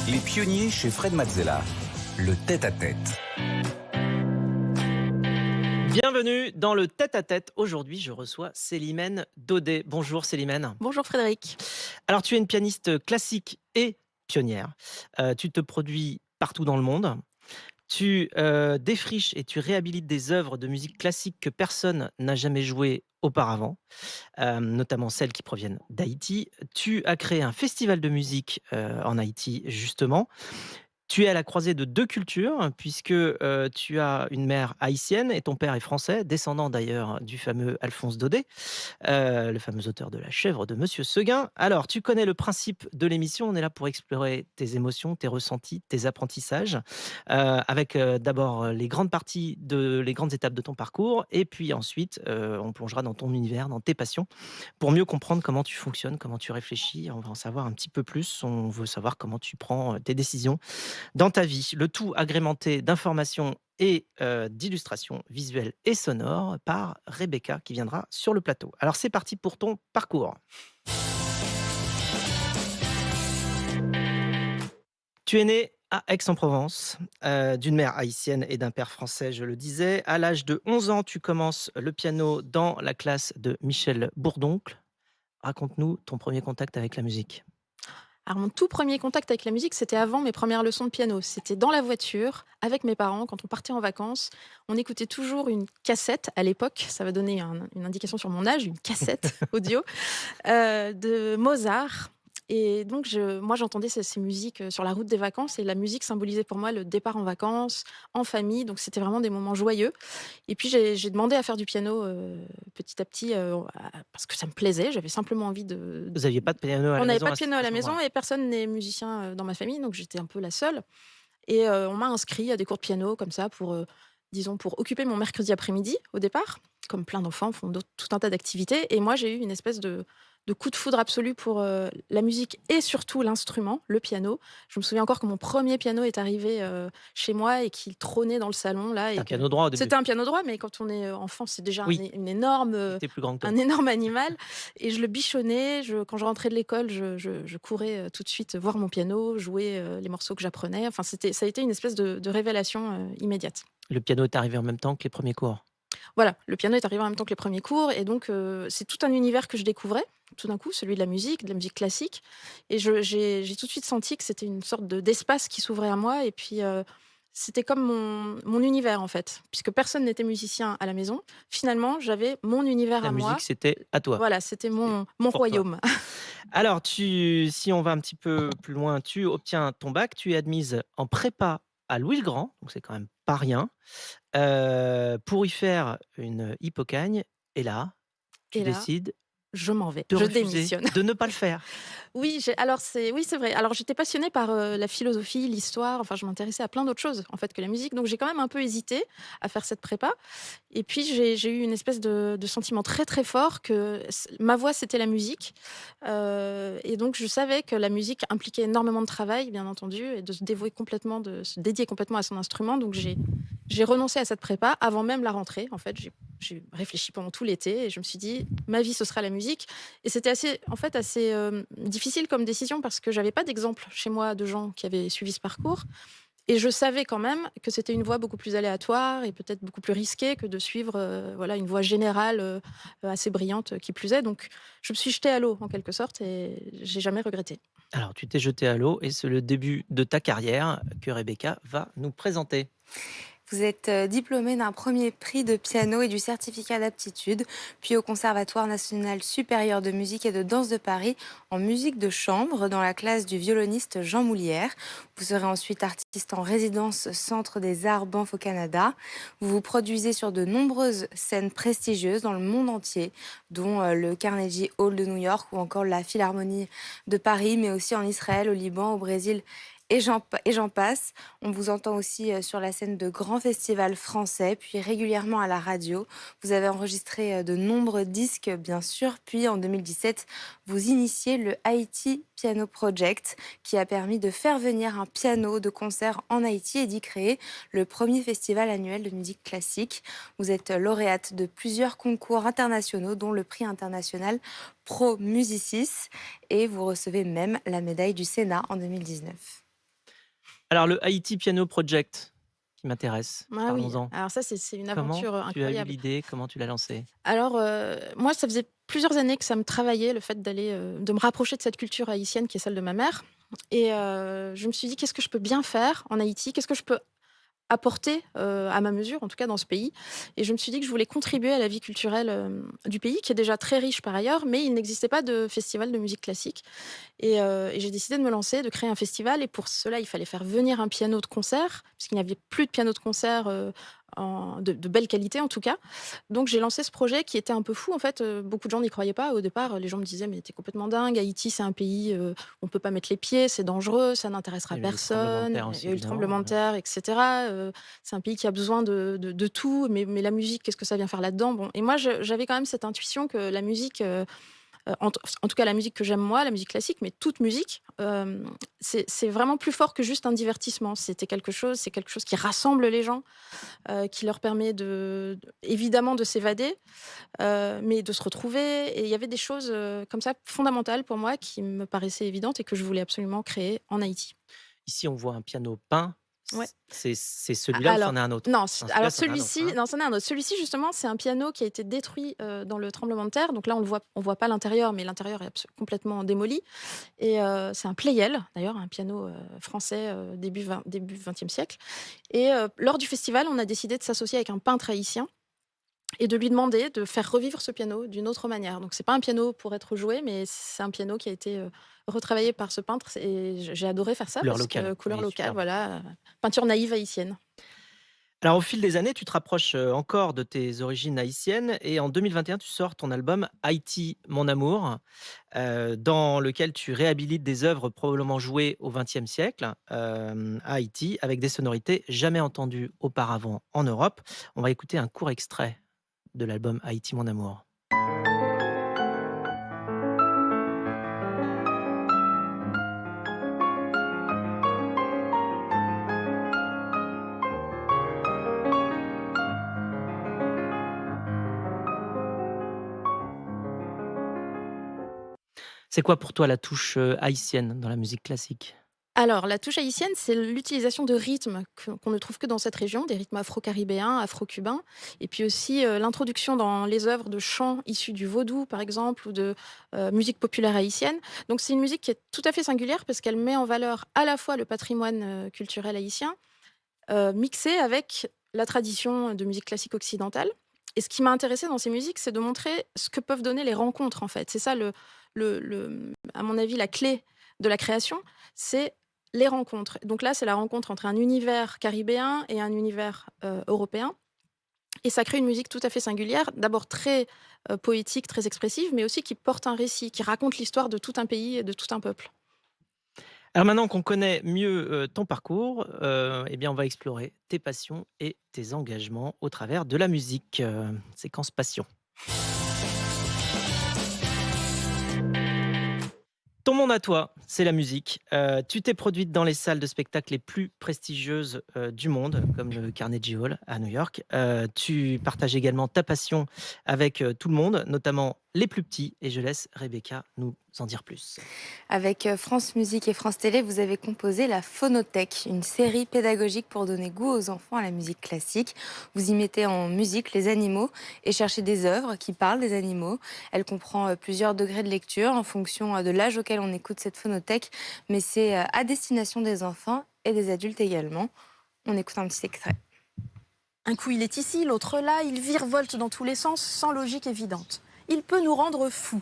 Les pionniers chez Fred Mazzella. Le tête-à-tête. Bienvenue dans le tête-à-tête. Aujourd'hui, je reçois Célimène Daudet. Bonjour Célimène. Bonjour Frédéric. Alors, tu es une pianiste classique et pionnière. Tu te produis partout dans le monde. Tu défriches et tu réhabilites des œuvres de musique classique que personne n'a jamais jouées auparavant, notamment celles qui proviennent d'Haïti. Tu as créé un festival de musique en Haïti, justement. Tu es à la croisée de 2 cultures puisque, tu as une mère haïtienne et ton père est français, descendant d'ailleurs du fameux Alphonse Daudet, le fameux auteur de La Chèvre de Monsieur Seguin. Alors, tu connais le principe de l'émission, on est là pour explorer tes émotions, tes ressentis, tes apprentissages, avec, d'abord, les grandes les grandes étapes de ton parcours et puis ensuite, on plongera dans ton univers, dans tes passions, pour mieux comprendre comment tu fonctionnes, comment tu réfléchis. On va en savoir un petit peu plus, on veut savoir comment tu prends, tes décisions dans ta vie. Le tout agrémenté d'informations et d'illustrations visuelles et sonores par Rebecca qui viendra sur le plateau. Alors c'est parti pour ton parcours. Tu es né à Aix-en-Provence, d'une mère haïtienne et d'un père français, je le disais. À l'âge de 11 ans, tu commences le piano dans la classe de Michel Bourdoncle. Raconte-nous ton premier contact avec la musique. Alors mon tout premier contact avec la musique, c'était avant mes premières leçons de piano. C'était dans la voiture avec mes parents quand on partait en vacances. On écoutait toujours une cassette à l'époque, ça va donner une indication sur mon âge, une cassette audio de Mozart. Et donc moi j'entendais ces musiques sur la route des vacances et la musique symbolisait pour moi le départ en vacances, en famille. Donc c'était vraiment des moments joyeux. Et puis j'ai demandé à faire du piano petit à petit parce que ça me plaisait. J'avais simplement envie de Vous n'aviez pas de piano à On la n'avait maison pas de à piano à la ce maison moment-là? et personne n'est musicien, dans ma famille, donc j'étais un peu la seule et on m'a inscrit à des cours de piano comme ça pour, disons pour occuper mon mercredi après-midi au départ, comme plein d'enfants font tout un tas d'activités et moi j'ai eu une espèce de coup de foudre absolu pour, la musique et surtout l'instrument, le piano. Je me souviens encore que mon premier piano est arrivé, chez moi et qu'il trônait dans le salon là C'était et un que piano droit au début? c'était un piano droit, mais quand on est, enfant, c'est déjà Oui, une énorme, il était plus grand que toi. un énorme animal et je le bichonnais. Quand je rentrais de l'école, je courais, tout de suite voir mon piano, jouer, les morceaux que j'apprenais. Enfin, ça a été une espèce de révélation, immédiate. Le piano est arrivé en même temps que les premiers cours? Voilà, le piano est arrivé en même temps que les premiers cours et donc c'est tout un univers que je découvrais, tout d'un coup, celui de la musique classique et j'ai tout de suite senti que c'était une sorte d'espace qui s'ouvrait à moi et puis, c'était comme mon univers, en fait. Puisque personne n'était musicien à la maison, finalement, j'avais mon univers La à musique, moi. c'était à toi, Voilà, c'était c'était mon pour toi. royaume. Alors si on va un petit peu plus loin, tu obtiens ton bac, tu es admise en prépa à Louis-le-Grand, donc c'est quand même pas rien, pour y faire une hypocagne et là, tu Et là, décides je m'en vais, de je refuser, démissionne. de ne pas le faire. Oui, c'est vrai. Alors, j'étais passionnée par, la philosophie, l'histoire, enfin, je m'intéressais à plein d'autres choses, en fait, que la musique. Donc j'ai quand même un peu hésité à faire cette prépa et puis j'ai eu une espèce de sentiment très, très fort que ma voix, c'était la musique, et donc je savais que la musique impliquait énormément de travail, bien entendu et de se dédier complètement à son instrument. Donc j'ai renoncé à cette prépa avant même la rentrée. En fait, j'ai réfléchi pendant tout l'été et je me suis dit: «Ma vie, ce sera la musique». Et c'était assez difficile comme décision parce que j'avais pas d'exemple chez moi de gens qui avaient suivi ce parcours et je savais quand même que c'était une voie beaucoup plus aléatoire et peut-être beaucoup plus risquée que de suivre, voilà, une voie générale, assez brillante, qui plus est. Donc je me suis jetée à l'eau en quelque sorte et j'ai jamais regretté. Alors tu t'es jeté à l'eau et c'est le début de ta carrière que Rebecca va nous présenter. Vous êtes diplômé d'un premier prix de piano et du certificat d'aptitude, puis au Conservatoire national supérieur de musique et de danse de Paris en musique de chambre dans la classe du violoniste Jean Moulière. Vous serez ensuite artiste en résidence Centre des Arts Banff au Canada. Vous vous produisez sur de nombreuses scènes prestigieuses dans le monde entier, dont le Carnegie Hall de New York ou encore la Philharmonie de Paris, mais aussi en Israël, au Liban, au Brésil et j'en passe. On vous entend aussi sur la scène de grands festivals français, puis régulièrement à la radio. Vous avez enregistré de nombreux disques, bien sûr. Puis en 2017, vous initiez le Haïti Piano Project, qui a permis de faire venir un piano de concert en Haïti et d'y créer le premier festival annuel de musique classique. Vous êtes lauréate de plusieurs concours internationaux, dont le prix international Pro Musicis, et vous recevez même la médaille du Sénat en 2019. Alors le Haïti Piano Project qui m'intéresse, Ah oui, parlons-en. alors ça, c'est une Comment aventure tu as eu incroyable. l'idée? Comment tu l'as lancée? Alors, moi, ça faisait plusieurs années que ça me travaillait, le fait d'aller, de me rapprocher de cette culture haïtienne qui est celle de ma mère et je me suis dit: «Qu'est-ce que je peux bien faire en Haïti? Qu'est-ce que je peux apporter, à ma mesure, en tout cas dans ce pays?» Et je me suis dit que je voulais contribuer à la vie culturelle, du pays qui est déjà très riche par ailleurs, mais il n'existait pas de festival de musique classique et j'ai décidé de me lancer, de créer un festival et pour cela, il fallait faire venir un piano de concert, puisqu'il n'y avait plus de piano de concert, en de belle qualité en tout cas. Donc j'ai lancé ce projet qui était un peu fou en fait, beaucoup de gens n'y croyaient pas. Au départ, les gens me disaient: «Mais tu es complètement dingue, Haïti c'est un pays, où on peut pas mettre les pieds, c'est dangereux, ça n'intéressera Il y avait les tremblements de personne». terre Il y aussi a eu le évidemment, tremblement de ouais. terre et cetera, c'est un pays qui a besoin de tout, mais la musique, qu'est-ce que ça vient faire là-dedans? Bon et moi j'avais quand même cette intuition que la musique, en tout cas la musique que j'aime moi, la musique classique, mais toute musique, c'est vraiment plus fort que juste un divertissement. C'est quelque chose qui rassemble les gens, qui leur permet évidemment de s'évader, mais de se retrouver et il y avait des choses, comme ça fondamentales pour moi qui me paraissaient évidentes et que je voulais absolument créer en Haïti. Ici, on voit un piano peint. Ouais. C'est A celui-là ou alors c'en est un autre? non, Non, celui-là, alors c'en est un autre, celui-ci hein? non, c'en est un autre. Celui-ci justement, c'est un piano qui a été détruit, dans le tremblement de terre. Donc là, on voit pas l'intérieur, mais l'intérieur est complètement démoli et c'est un Pleyel, d'ailleurs, un piano, français, début 20e siècle et lors du festival, on a décidé de s'associer avec un peintre haïtien et de lui demander de faire revivre ce piano d'une autre manière. Donc c'est pas un piano pour être joué, mais c'est un piano qui a été, retravaillé par ce peintre et j'ai adoré faire ça Couleur parce locale. que couleur Oui, locale, superbe. voilà, peinture naïve haïtienne. Alors, au fil des années, tu te rapproches, encore de tes origines haïtiennes et en 2021, tu sors ton album «Haïti, mon amour», dans lequel tu réhabilites des œuvres probablement jouées au XXe siècle, à Haïti, avec des sonorités jamais entendues auparavant en Europe. On va écouter un court extrait de l'album «Haïti, mon amour». C'est quoi pour toi la touche, haïtienne dans la musique classique? Alors, la touche haïtienne, c'est l'utilisation de rythmes qu'on ne trouve que dans cette région, des rythmes afro-caribéens, afro-cubains, et puis aussi l'introduction dans les œuvres de chants issus du vaudou, par exemple, ou de musique populaire haïtienne. Donc, c'est une musique qui est tout à fait singulière parce qu'elle met en valeur à la fois le patrimoine culturel haïtien, mixé avec la tradition de musique classique occidentale. Et ce qui m'a intéressée dans ces musiques, c'est de montrer ce que peuvent donner les rencontres, en fait. C'est ça, à mon avis, la clé de la création, c'est les rencontres. Donc là, c'est la rencontre entre un univers caribéen et un univers européen. Et ça crée une musique tout à fait singulière, d'abord très poétique, très expressive, mais aussi qui porte un récit, qui raconte l'histoire de tout un pays et de tout un peuple. Alors maintenant qu'on connaît mieux, ton parcours, eh bien, on va explorer tes passions et tes engagements au travers de la musique, séquence passion. Ton monde à toi, c'est la musique. Tu t'es produite dans les salles de spectacle les plus prestigieuses, du monde, comme le Carnegie Hall à New York. Tu partages également ta passion avec, tout le monde, notamment les plus petits et je laisse Rebecca nous en dire plus. Avec France Musique et France Télé, vous avez composé la Phonothèque, une série pédagogique pour donner goût aux enfants à la musique classique. Vous y mettez en musique les animaux et cherchez des œuvres qui parlent des animaux. Elle comprend plusieurs degrés de lecture en fonction de l'âge auquel on écoute cette phonothèque, mais c'est à destination des enfants et des adultes également. On écoute un petit extrait. Un coup il est ici, l'autre là, il virevolte dans tous les sens sans logique évidente. Il peut nous rendre fous.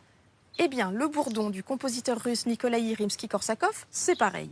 Eh bien, le bourdon du compositeur russe Nikolaï Rimsky-Korsakov, c'est pareil.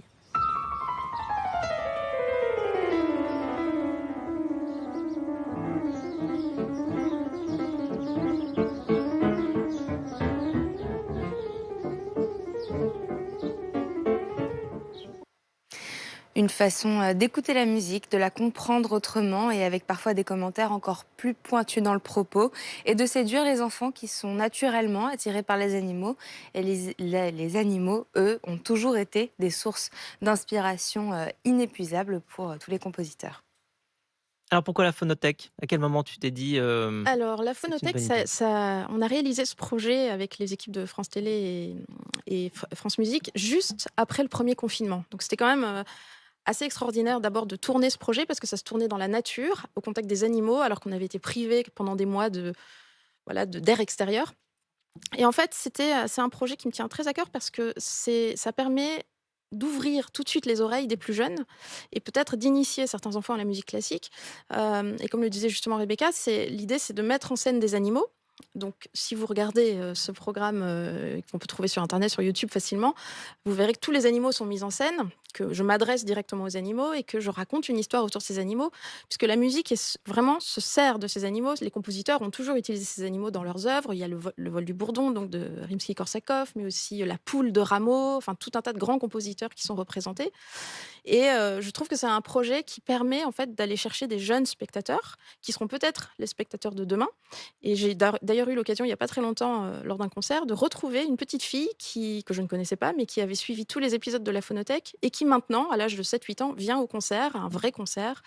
Une façon d'écouter la musique, de la comprendre autrement et avec parfois des commentaires encore plus pointus dans le propos et de séduire les enfants qui sont naturellement attirés par les animaux. Et les animaux, eux, ont toujours été des sources d'inspiration inépuisables pour tous les compositeurs. Alors pourquoi la phonothèque? À quel moment tu t'es dit, Alors, la «C'est une phonothèque, bonne idée»? on a réalisé ce projet avec les équipes de France Télé et France Musique juste après le premier confinement. Donc, c'était quand même assez extraordinaire d'abord de tourner ce projet parce que ça se tournait dans la nature, au contact des animaux, alors qu'on avait été privés pendant des mois d'air extérieur. Et en fait, c'est un projet qui me tient très à cœur parce que ça permet d'ouvrir tout de suite les oreilles des plus jeunes et peut-être d'initier certains enfants à la musique classique. Et comme le disait justement Rebecca, l'idée, c'est de mettre en scène des animaux. Donc, si vous regardez ce programme qu'on peut trouver sur Internet, sur YouTube facilement, vous verrez que tous les animaux sont mis en scène, que je m'adresse directement aux animaux et que je raconte une histoire autour de ces animaux, puisque la musique vraiment se sert de ces animaux. Les compositeurs ont toujours utilisé ces animaux dans leurs œuvres. Il y a le vol du bourdon, donc de Rimsky-Korsakov, mais aussi la poule de Rameau, enfin tout un tas de grands compositeurs qui sont représentés. Et je trouve que c'est un projet qui permet en fait d'aller chercher des jeunes spectateurs qui seront peut-être les spectateurs de demain. Et j'ai d'ailleurs eu l'occasion, il n'y a pas très longtemps, lors d'un concert, de retrouver une petite fille que je ne connaissais pas, mais qui avait suivi tous les épisodes de la Phonothèque et qui maintenant, à l'âge de 7-8 ans, vient au concert, un vrai concert.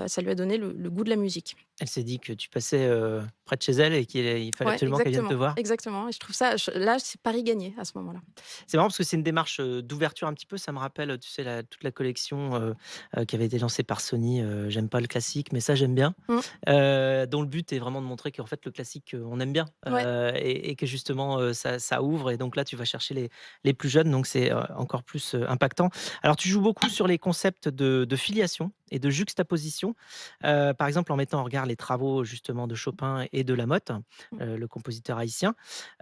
Ça lui a donné le goût de la musique. Elle s'est dit que tu passais près de chez elle et qu'il fallait Ouais, absolument qu'elle vienne te voir. exactement. Et je trouve ça, là, c'est pari gagné à ce moment-là. C'est marrant parce que c'est une démarche d'ouverture un petit peu. Ça me rappelle, tu sais, toute la collection qui avait été lancée par Sony. J'aime pas le classique, mais ça, j'aime bien. Mm. Dont le but est vraiment de montrer qu'en fait, le classique, on aime bien Ouais. et que justement, ça ouvre. Et donc là, tu vas chercher les plus jeunes. Donc c'est encore plus impactant. Alors, tu joues beaucoup sur les concepts de filiation et de juxtaposition. Par exemple, en mettant en regard les travaux justement de Chopin et de Lamotte, le compositeur haïtien,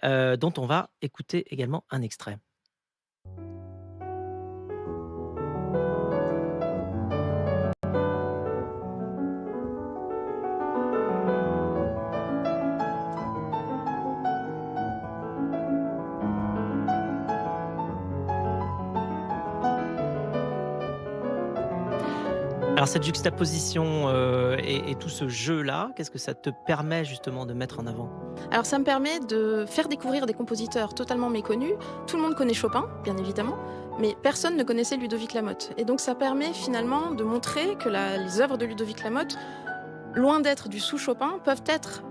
dont on va écouter également un extrait. Alors cette juxtaposition et tout ce jeu-là, qu'est-ce que ça te permet justement de mettre en avant? Alors ça me permet de faire découvrir des compositeurs totalement méconnus. Tout le monde connaît Chopin, bien évidemment, mais personne ne connaissait Ludovic Lamotte. Et donc ça permet finalement de montrer que les œuvres de Ludovic Lamotte, loin d'être du sous-Chopin, peuvent être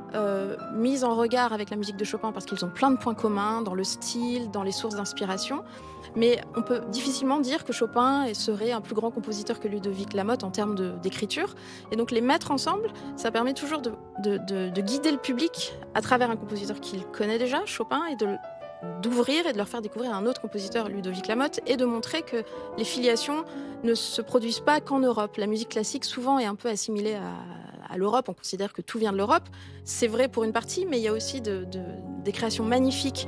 mises en regard avec la musique de Chopin parce qu'ils ont plein de points communs dans le style, dans les sources d'inspiration. Mais on peut difficilement dire que Chopin serait un plus grand compositeur que Ludovic Lamotte en termes d'écriture. Et donc les mettre ensemble, ça permet toujours de guider le public à travers un compositeur qu'il connaît déjà, Chopin, et d'ouvrir et de leur faire découvrir un autre compositeur, Ludovic Lamotte, et de montrer que les filiations ne se produisent pas qu'en Europe. La musique classique, souvent, est un peu assimilée à l'Europe. On considère que tout vient de l'Europe. C'est vrai pour une partie, mais il y a aussi des créations magnifiques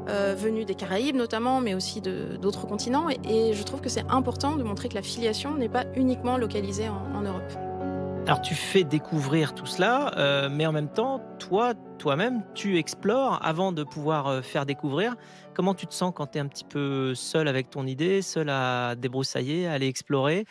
venues des Caraïbes notamment, mais aussi d'autres continents. Et je trouve que c'est important de montrer que la filiation n'est pas uniquement localisée en Europe. Alors tu fais découvrir tout cela, mais en même temps, toi-même, tu explores avant de pouvoir faire découvrir. Comment tu te sens quand tu es un petit peu seul avec ton idée, seul à débroussailler, à aller explorer?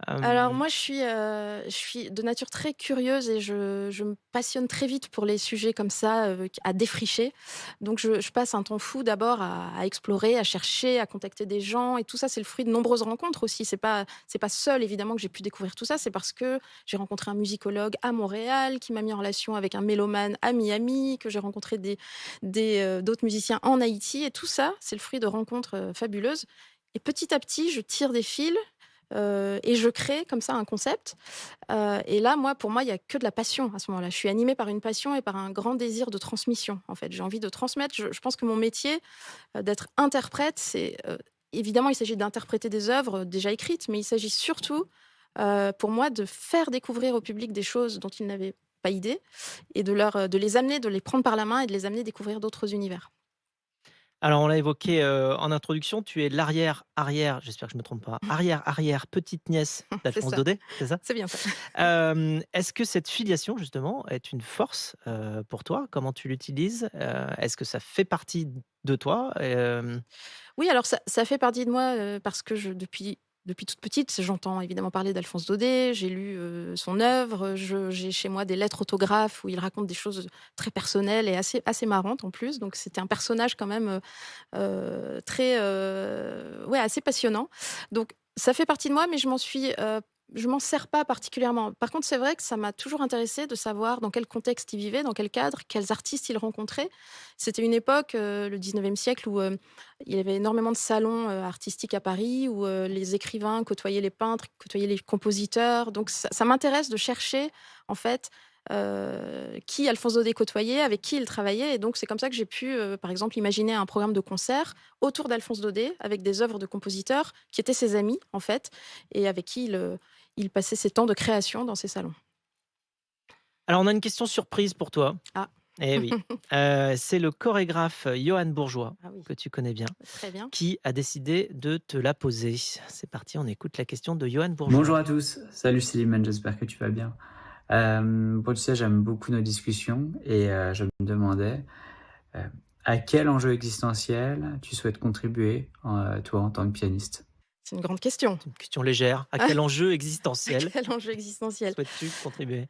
Alors Hem, moi, je suis de nature très curieuse et je me passionne très vite pour les sujets comme ça, à défricher. Donc je passe un temps fou d'abord à explorer, à chercher, à contacter des gens et tout ça, c'est le fruit de nombreuses rencontres aussi. C'est pas seul évidemment que j'ai pu découvrir tout ça, c'est parce que j'ai rencontré un musicologue à Montréal qui m'a mis en relation avec un mélomane à Miami, que j'ai rencontré d'autres musiciens en Haïti et tout ça, c'est le fruit de rencontres, fabuleuses et petit à petit, je tire des fils. Et je crée comme ça un concept. Et là, pour moi, il y a que de la passion à ce moment-là. Je suis animée par une passion et par un grand désir de transmission, en fait. J'ai envie de transmettre. Je pense que mon métier, d'être interprète, évidemment, il s'agit d'interpréter des œuvres déjà écrites, mais il s'agit surtout, pour moi, de faire découvrir au public des choses dont ils n'avaient pas idée et de les amener, de les prendre par la main et de les amener à découvrir d'autres univers. alors on l'a évoqué, en introduction, tu es l'arrière-arrière, j'espère que je ne me trompe pas, arrière-arrière petite-nièce C'est d'Alphonse ça, Daudet, c'est ça? c'est bien ça. Est-ce que cette filiation justement est une force, pour toi? Comment tu l'utilises? Est-ce que ça fait partie de toi? Oui, alors ça fait partie de moi, parce que depuis toute petite, j'entends évidemment parler d'Alphonse Daudet, j'ai lu, son œuvre, j'ai chez moi des lettres autographes où il raconte des choses très personnelles et assez marrantes en plus, donc c'était un personnage quand même, très, ouais, assez passionnant. Donc ça fait partie de moi, mais je m'en suis, je m'en sers pas particulièrement. Par contre, c'est vrai que ça m'a toujours intéressé de savoir dans quel contexte il vivait, dans quel cadre, quels artistes il rencontrait. C'était une époque, le 19e siècle, où il y avait énormément de salons artistiques à Paris, où les écrivains côtoyaient les peintres, côtoyaient les compositeurs. Donc ça m'intéresse de chercher, en fait, qui Alphonse Daudet côtoyait, avec qui il travaillait. Et donc c'est comme ça que j'ai pu, par exemple, imaginer un programme de concert autour d'Alphonse Daudet, avec des œuvres de compositeurs qui étaient ses amis, en fait, et avec qui il passait ses temps de création dans ses salons. Alors, on a une question surprise pour toi. Ah, Eh oui, c'est le chorégraphe Johan Bourgeois, ah oui, que tu connais bien, très bien. qui a décidé de te la poser. C'est parti, on écoute la question de Johan Bourgeois. Bonjour à tous, salut Célimène, j'espère que tu vas bien. Bon, tu sais, j'aime beaucoup nos discussions et je me demandais euh, à quel enjeu existentiel tu souhaites contribuer, toi, en tant que pianiste. C'est une grande question. C'est une question légère. À quel enjeu existentiel Quel enjeu existentiel? souhaites-tu contribuer?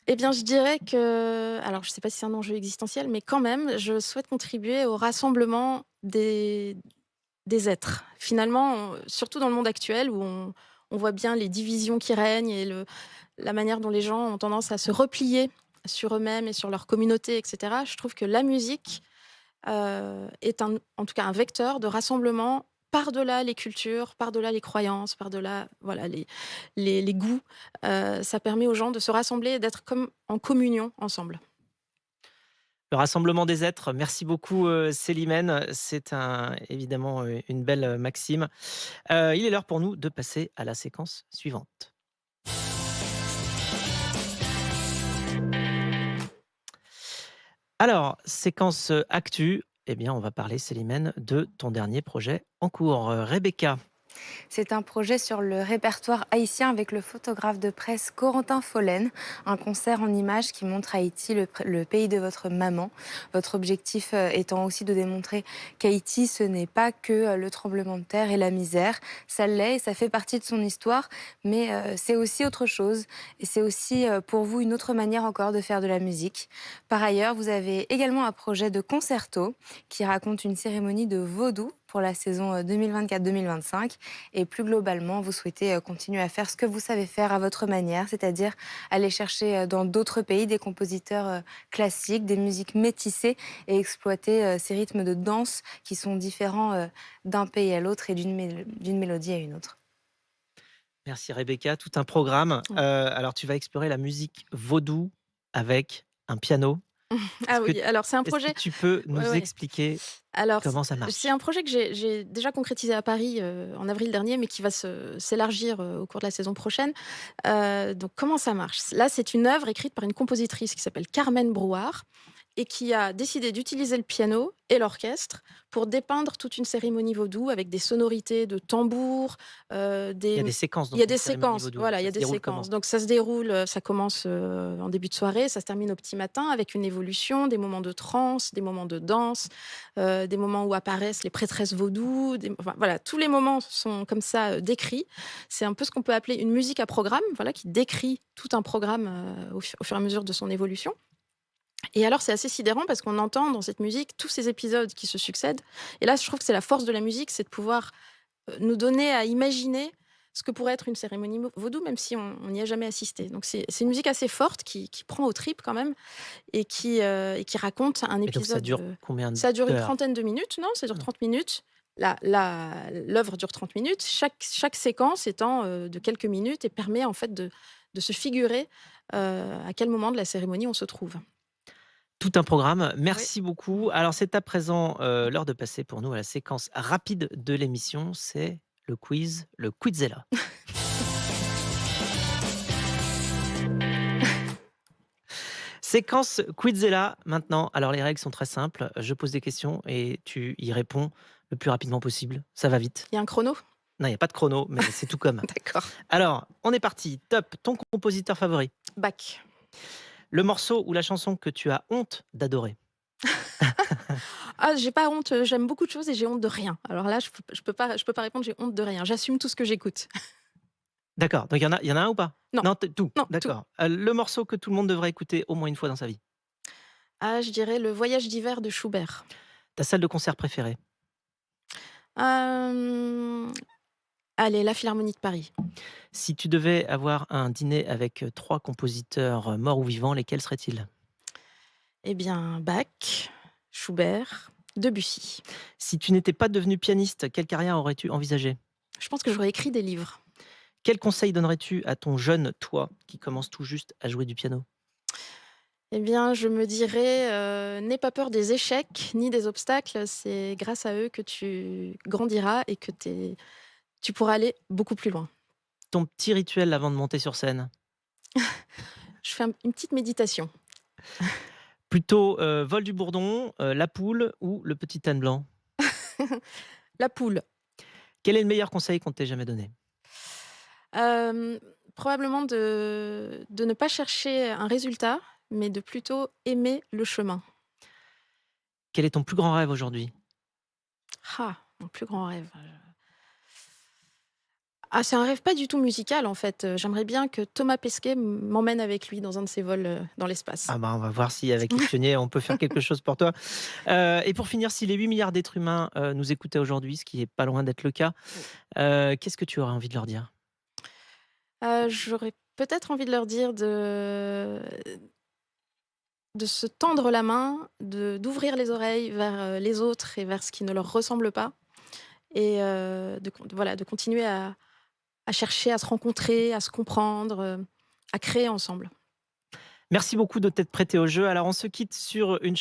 Eh bien, je dirais que, alors je ne sais pas si c'est un enjeu existentiel, mais quand même, je souhaite contribuer au rassemblement des êtres. Finalement, surtout dans le monde actuel où on voit bien les divisions qui règnent et la manière dont les gens ont tendance à se replier sur eux-mêmes et sur leur communauté, etc. Je trouve que la musique est en tout cas un vecteur de rassemblement par-delà les cultures, par-delà les croyances, par-delà voilà, les goûts. Ça permet aux gens de se rassembler et d'être comme en communion ensemble. Le rassemblement des êtres. Merci beaucoup, Célimène. C'est évidemment une belle maxime. Il est l'heure pour nous de passer à la séquence suivante. Alors, séquence actu. Eh bien, on va parler, Célimène, de ton dernier projet en cours. Rebecca. C'est un projet sur le répertoire haïtien avec le photographe de presse Corentin Follen, un concert en images qui montre Haïti, le pays de votre maman. Votre objectif étant aussi de démontrer qu'Haïti, ce n'est pas que le tremblement de terre et la misère. Ça l'est et ça fait partie de son histoire, mais c'est aussi autre chose. Et c'est aussi pour vous une autre manière encore de faire de la musique. Par ailleurs, vous avez également un projet de concerto qui raconte une cérémonie de vaudou pour la saison 2024-2025. Et plus globalement, vous souhaitez continuer à faire ce que vous savez faire à votre manière, c'est-à-dire aller chercher dans d'autres pays des compositeurs classiques, des musiques métissées et exploiter ces rythmes de danse qui sont différents d'un pays à l'autre et d'une mélodie à une autre. Merci, Rebecca. Tout un programme. Ouais. Alors, tu vas explorer la musique vaudou avec un piano. Ah Est-ce que, oui, alors c'est un est-ce que projet. tu peux nous Ouais, ouais. expliquer Alors, comment ça c'est marche? un projet que j'ai déjà concrétisé à Paris en avril dernier, mais qui va s'élargir au cours de la saison prochaine. Donc, comment ça marche? Là, c'est une œuvre écrite par une compositrice qui s'appelle Carmen Brouard et qui a décidé d'utiliser le piano et l'orchestre pour dépeindre toute une cérémonie vaudou avec des sonorités de tambour, Il y a des séquences il dans y a une des cérémonie séquences, vaudou. voilà, il y Ça a se des déroule séquences. comment? Donc ça se déroule, ça commence en début de soirée, ça se termine au petit matin avec une évolution, des moments de transe, des moments de danse, des moments où apparaissent les prêtresses vaudou, enfin, voilà, tous les moments sont comme ça décrits. C'est un peu ce qu'on peut appeler une musique à programme, voilà, qui décrit tout un programme au fur et à mesure de son évolution. Et alors, c'est assez sidérant parce qu'on entend dans cette musique tous ces épisodes qui se succèdent. Et là, je trouve que c'est la force de la musique, c'est de pouvoir nous donner à imaginer ce que pourrait être une cérémonie vaudou, même si on n'y a jamais assisté. Donc, c'est une musique assez forte qui prend aux tripes quand même et qui raconte un Et donc, ça épisode. dure combien Ça dure une d'heures? trentaine de minutes, non? Ça dure Ah, 30 minutes. L'œuvre dure 30 minutes. Chaque séquence étant de quelques minutes et permet en fait de se figurer à quel moment de la cérémonie on se trouve. tout un programme. Oui. Merci beaucoup. Alors, c'est à présent l'heure de passer pour nous à la séquence rapide de l'émission. C'est le quiz, le Quizella. Séquence Quizella maintenant. Alors, les règles sont très simples. Je pose des questions et tu y réponds le plus rapidement possible. Ça va vite. Il y a un chrono? Non, il n'y a pas de chrono, mais c'est tout comme. D'accord. Alors, on est parti. Top. Ton compositeur favori? Bach. Le morceau ou la chanson que tu as honte d'adorer? Ah, j'ai pas honte, j'aime beaucoup de choses et j'ai honte de rien. Alors là, je peux pas répondre, j'ai honte de rien. J'assume tout ce que j'écoute. D'accord. Donc, il y en a un ou pas? Non, Non, tout. non, tout. D'accord. Le morceau que tout le monde devrait écouter au moins une fois dans sa vie? Ah, je dirais Le voyage d'hiver de Schubert. Ta salle de concert préférée? Hem, Allez, la Philharmonie de Paris. Si tu devais avoir un dîner avec 3 compositeurs, morts ou vivants, lesquels seraient-ils? Eh bien, Bach, Schubert, Debussy. Si tu n'étais pas devenu pianiste, quelle carrière aurais-tu envisagé? Je pense que j'aurais écrit des livres. Quel conseil donnerais-tu à ton jeune toi qui commence tout juste à jouer du piano? Eh bien, je me dirais, n'aie pas peur des échecs ni des obstacles. C'est grâce à eux que tu grandiras et que tu pourras aller beaucoup plus loin. Ton petit rituel avant de monter sur scène? Je fais une petite méditation. Plutôt, vol du bourdon, la poule ou le petit âne blanc? La poule. Quel est le meilleur conseil qu'on t'ait jamais donné? Probablement de ne pas chercher un résultat, mais de plutôt aimer le chemin. Quel est ton plus grand rêve aujourd'hui? Ah! Mon plus grand rêve, c'est un rêve pas du tout musical, en fait, j'aimerais bien que Thomas Pesquet m'emmène avec lui dans un de ses vols, dans l'espace. Ah bah, on va voir si avec les pionniers, on peut faire quelque chose pour toi. Et pour finir, si les 8 milliards d'êtres humains, nous écoutaient aujourd'hui, ce qui est pas loin d'être le cas, qu'est-ce que tu aurais envie de leur dire? J'aurais peut-être envie de leur dire de se tendre la main, d'ouvrir les oreilles vers, les autres et vers ce qui ne leur ressemble pas et de continuer à chercher à se rencontrer, à se comprendre, à créer ensemble. Merci beaucoup de t'être prêté au jeu. Alors on se quitte sur une